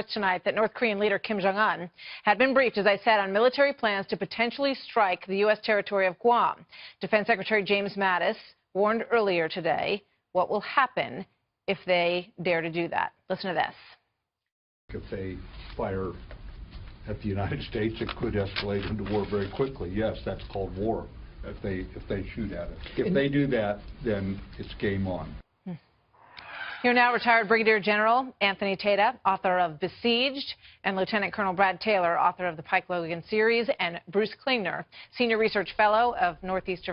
Tonight that North Korean leader Kim Jong Un had been briefed, as I said, on military plans to potentially strike the U.S. territory of Guam. Defense Secretary James Mattis warned earlier today what will happen if they dare to do that. Listen to this. If they fire at the United States, it could escalate into war very quickly. Yes, that's called war if they shoot at it. If they do that, then it's game on. Here now, retired Brigadier General Anthony Tata, author of Besieged, and Lieutenant Colonel Brad Taylor, author of the Pike Logan series, and Bruce Klingner, Senior Research Fellow of Northeast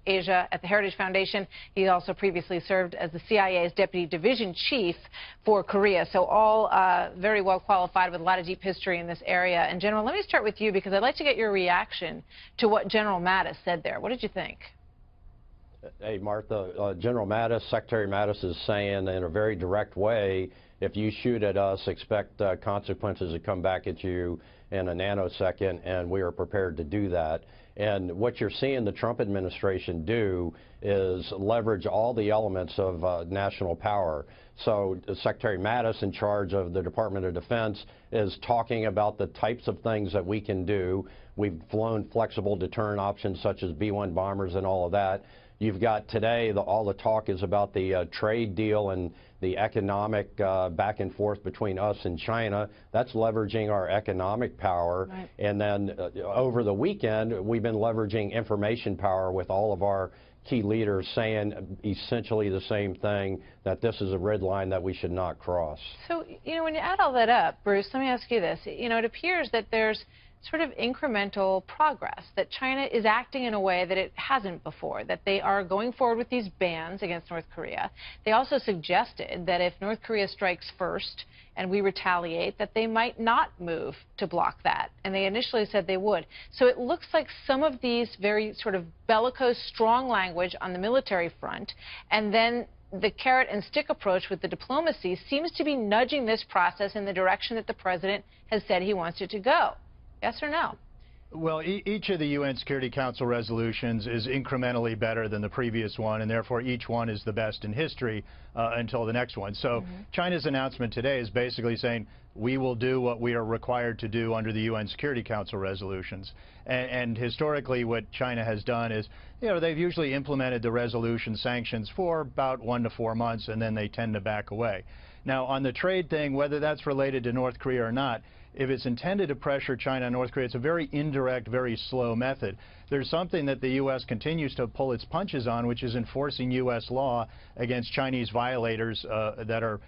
Asia at the Heritage Foundation. He also previously served as the CIA's Deputy Division Chief for Korea. So all very well qualified with a lot of deep history in this area. And General, let me start with you because I'd like to get your reaction to what General Mattis said there. What did you think? Hey, Martha, General Mattis, Secretary Mattis is saying in a very direct way, if you shoot at us, expect consequences to come back at you in a nanosecond, and we are prepared to do that. And what you're seeing the Trump administration do is leverage all the elements of national power. So Secretary Mattis, in charge of the Department of Defense, is talking about the types of things that we can do. We've flown flexible deterrent options such as B-1 bombers and all of that. You've got today, all the talk is about the trade deal and the economic back and forth between us and China. That's leveraging our economic power. Right. And then over the weekend, we've been leveraging information power with all of our key leaders saying essentially the same thing, that this is a red line that we should not cross. So, when you add all that up, Bruce, let me ask you this. It appears that there's sort of incremental progress, that China is acting in a way that it hasn't before, that they are going forward with these bans against North Korea. They also suggested that if North Korea strikes first and we retaliate, that they might not move to block that. And they initially said they would. So it looks like some of these very sort of bellicose, strong language on the military front, and then the carrot and stick approach with the diplomacy seems to be nudging this process in the direction that the president has said he wants it to go. Yes or no? Well, each of the UN Security Council resolutions is incrementally better than the previous one, and therefore each one is the best in history until the next one. So China's announcement today is basically saying we will do what we are required to do under the UN Security Council resolutions. And historically what China has done is, they've usually implemented the resolution sanctions for about 1 to 4 months, and then they tend to back away. Now, on the trade thing, whether that's related to North Korea or not, if it's intended to pressure China and North Korea, it's a very indirect, very slow method. There's something that the U.S. continues to pull its punches on, which is enforcing U.S. law against Chinese violators that are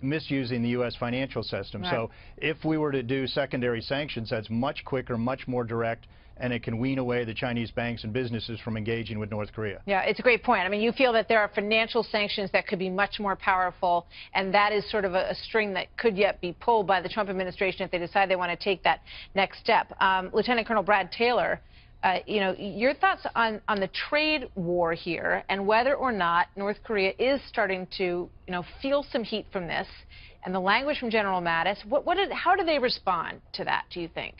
misusing the U.S. financial system. Right. So if we were to do secondary sanctions, that's much quicker, much more direct, and it can wean away the Chinese banks and businesses from engaging with North Korea. Yeah, it's a great point. I mean, you feel that there are financial sanctions that could be much more powerful, and that is sort of a string that could yet be pulled by the Trump administration if they decide they want to take that next step. Lieutenant Colonel Brad Taylor, your thoughts on the trade war here and whether or not North Korea is starting to, feel some heat from this, and the language from General Mattis. How do they respond to that, do you think?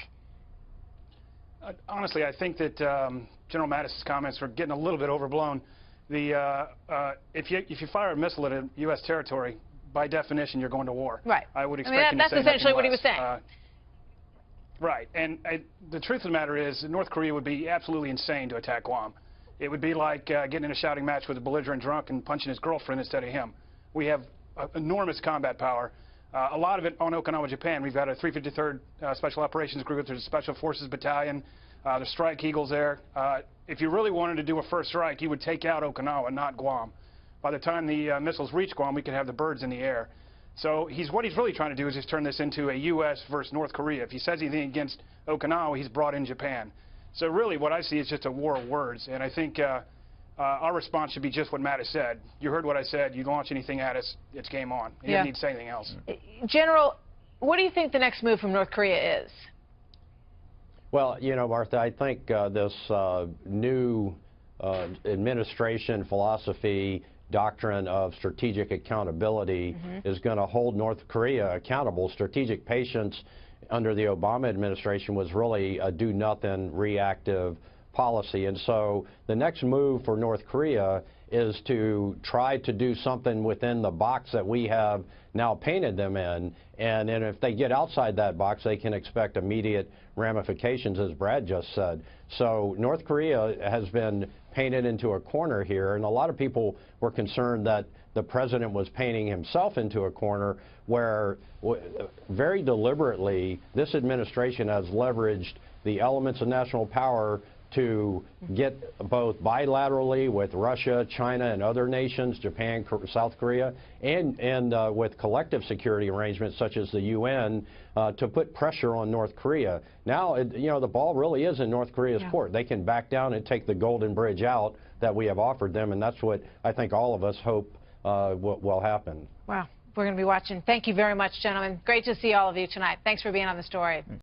Honestly, I think that General Mattis' comments were getting a little bit overblown. If you fire a missile at a U.S. territory, by definition, you're going to war. Right. I would expect him to that's say essentially what he was less. saying. Right. And the truth of the matter is, North Korea would be absolutely insane to attack Guam. It would be like getting in a shouting match with a belligerent drunk and punching his girlfriend instead of him. We have enormous combat power. A lot of it on Okinawa, Japan. We've got a 353rd Special Operations Group. There's a Special Forces Battalion. The Strike Eagles there. If you really wanted to do a first strike, you would take out Okinawa, not Guam. By the time the missiles reach Guam, we could have the birds in the air. So what he's really trying to do is just turn this into a U.S. versus North Korea. If he says anything against Okinawa, he's brought in Japan. So really what I see is just a war of words. And I think our response should be just what Mattis said. You heard what I said. You launch anything at us, it's game on. He doesn't need to say anything else. General, what do you think the next move from North Korea is? Well, Martha, I think this new administration philosophy, doctrine of strategic accountability is going to hold North Korea accountable. Strategic patience under the Obama administration was really a do-nothing reactive policy. And so the next move for North Korea is to try to do something within the box that we have now painted them in, and if they get outside that box, they can expect immediate ramifications, as Brad just said. So North Korea has been painted into a corner here, and a lot of people were concerned that the president was painting himself into a corner, where very deliberately this administration has leveraged the elements of national power to get both bilaterally with Russia, China, and other nations, Japan, South Korea, and with collective security arrangements such as the UN, to put pressure on North Korea. Now, you know, the ball really is in North Korea's court. They can back down and take the golden bridge out that we have offered them, and that's what I think all of us hope will happen. Wow. We're going to be watching. Thank you very much, gentlemen. Great to see all of you tonight. Thanks for being on the story.